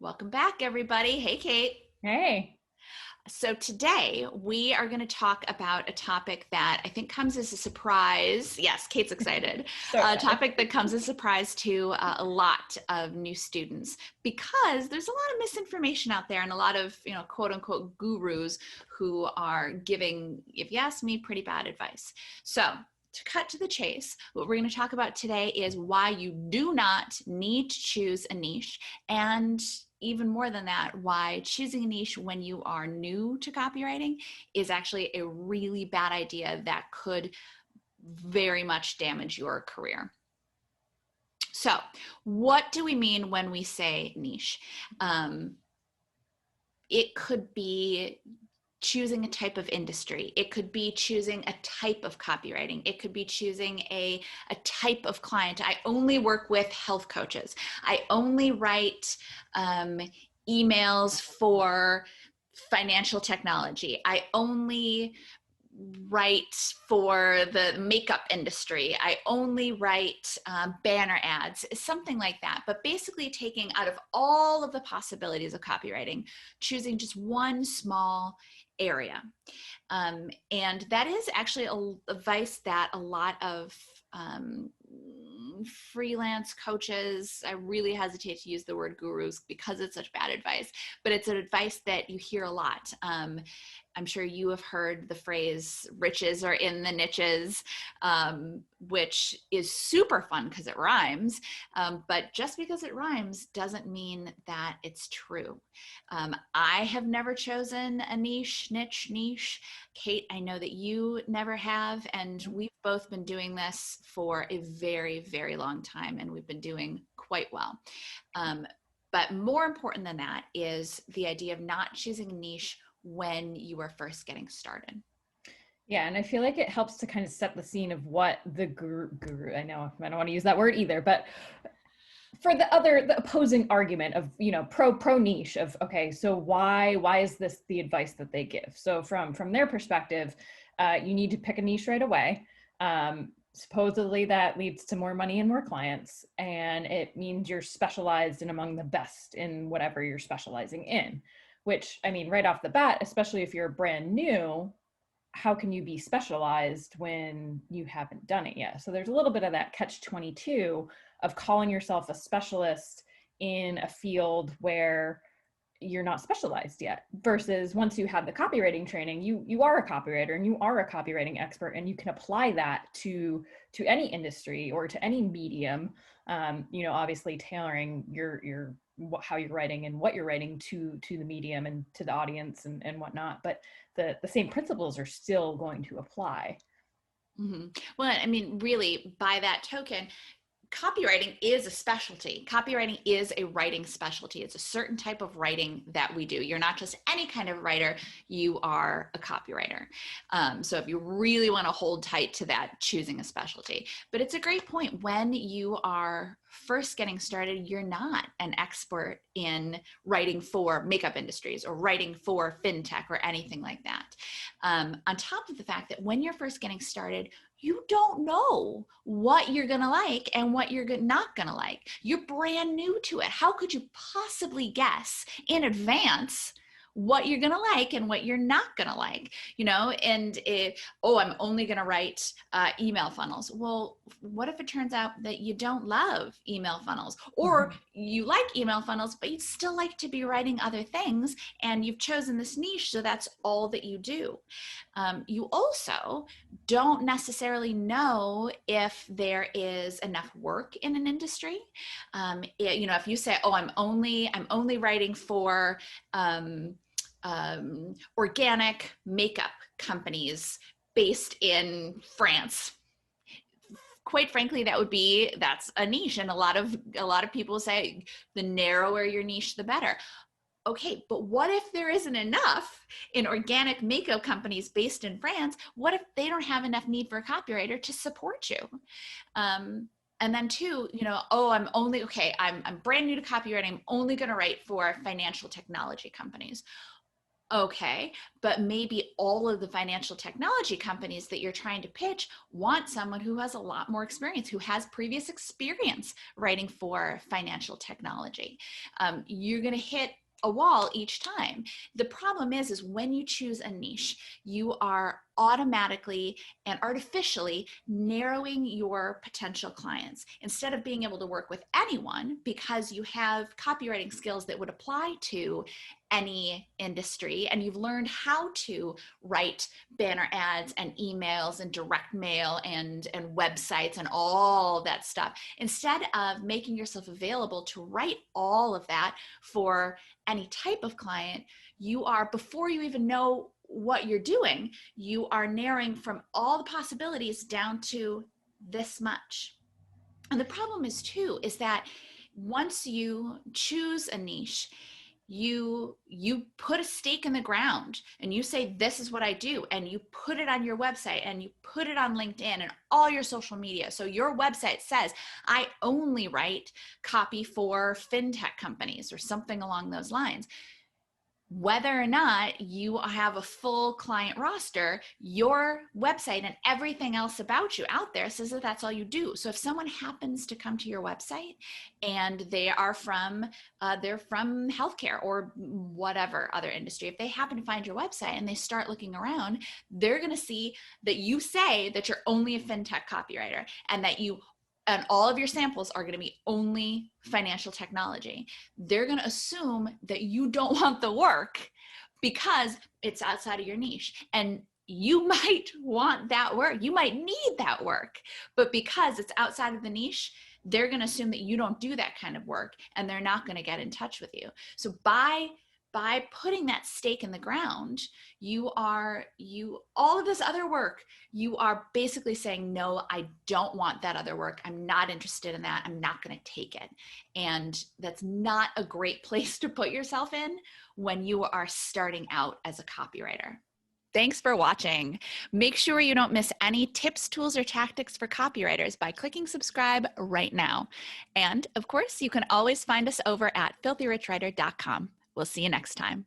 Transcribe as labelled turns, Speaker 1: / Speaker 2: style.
Speaker 1: Welcome back, everybody. Hey, Kate.
Speaker 2: Hey.
Speaker 1: So today we are going to talk about a topic that I think comes as a surprise. Yes, Kate's excited.
Speaker 2: So
Speaker 1: A
Speaker 2: excited.
Speaker 1: topic that comes as a surprise to a lot of new students because there's a lot of misinformation out there and a lot of, quote unquote gurus who are giving, if you ask me, pretty bad advice. So to cut to the chase, what we're going to talk about today is why you do not need to choose a niche, and even more than that, why choosing a niche when you are new to copywriting is actually a really bad idea that could very much damage your career. So, what do we mean when we say niche? It could be choosing a type of industry. It could be choosing a type of copywriting. It could be choosing a type of client. I only work with health coaches. I only write emails for financial technology. I only write for the makeup industry. I only write banner ads, something like that. But basically taking out of all of the possibilities of copywriting, choosing just one small area. And that is actually advice that a lot of freelance coaches, I really hesitate to use the word gurus because it's such bad advice, but it's an advice that you hear a lot. I'm sure you have heard the phrase riches are in the niches, which is super fun because it rhymes. But just because it rhymes doesn't mean that it's true. I have never chosen a niche. Kate, I know that you never have, and we've both been doing this for a very, very long time, and we've been doing quite well. But more important than that is the idea of not choosing a niche when you are first getting started.
Speaker 2: Yeah, and I feel like it helps to kind of set the scene of what the guru, I know I don't want to use that word either, but for the opposing argument of, pro niche of, okay, so why is this the advice that they give? So from their perspective, you need to pick a niche right away. Supposedly that leads to more money and more clients, and it means you're specialized and among the best in whatever you're specializing in, which, I mean, right off the bat, especially if you're brand new, how can you be specialized when you haven't done it yet? So there's a little bit of that catch-22 of calling yourself a specialist in a field where you're not specialized yet, versus once you have the copywriting training, you are a copywriter and you are a copywriting expert, and you can apply that to any industry or to any medium. Obviously tailoring your how you're writing and what you're writing to the medium and to the audience and whatnot, but the same principles are still going to apply.
Speaker 1: Mm-hmm. Well, I mean, really, by that token, copywriting is a specialty. Copywriting is a writing specialty. It's a certain type of writing that we do. You're not just any kind of writer, you are a copywriter. So if you really want to hold tight to that, choosing a specialty. But it's a great point. When you are first getting started, you're not an expert in writing for makeup industries or writing for fintech or anything like that. On top of the fact that when you're first getting started, you don't know what you're going to like and what you're not going to like. You're brand new to it. How could you possibly guess in advance what you're going to like and what you're not going to like, and I'm only going to write email funnels. Well, what if it turns out that you don't love email funnels, or you like email funnels, but you'd still like to be writing other things, and you've chosen this niche, so that's all that you do. You also don't necessarily know if there is enough work in an industry. If you say, I'm only writing for organic makeup companies based in France. Quite frankly, that's a niche, and a lot of people say the narrower your niche, the better. Okay, but what if there isn't enough in organic makeup companies based in France? What if they don't have enough need for a copywriter to support you? And then two, I'm brand new to copywriting. I'm only going to write for financial technology companies. Okay, but maybe all of the financial technology companies that you're trying to pitch want someone who has a lot more experience, who has previous experience writing for financial technology. You're going to hit a wall each time. The problem is when you choose a niche, you are automatically and artificially narrowing your potential clients. Instead of being able to work with anyone because you have copywriting skills that would apply to any industry and you've learned how to write banner ads and emails and direct mail and websites and all that stuff, instead of making yourself available to write all of that for any type of client, you are, before you even know what you're doing, you are narrowing from all the possibilities down to this much. And the problem is too, is that once you choose a niche, you put a stake in the ground and you say, this is what I do, and you put it on your website and you put it on LinkedIn and all your social media. So your website says, I only write copy for fintech companies or something along those lines. Whether or not you have a full client roster, your website and everything else about you out there says that that's all you do. So if someone happens to come to your website and they are they're from healthcare or whatever other industry, if they happen to find your website and they start looking around, they're going to see that you say that you're only a fintech copywriter and that and all of your samples are going to be only financial technology. They're going to assume that you don't want the work because it's outside of your niche. And you might want that work. You might need that work. But because it's outside of the niche, they're going to assume that you don't do that kind of work and they're not going to get in touch with you. So by putting that stake in the ground, all of this other work, you are basically saying, no, I don't want that other work. I'm not interested in that. I'm not going to take it. And that's not a great place to put yourself in when you are starting out as a copywriter. Thanks for watching. Make sure you don't miss any tips, tools, or tactics for copywriters by clicking subscribe right now. And of course, you can always find us over at filthyricwriter.com. We'll see you next time.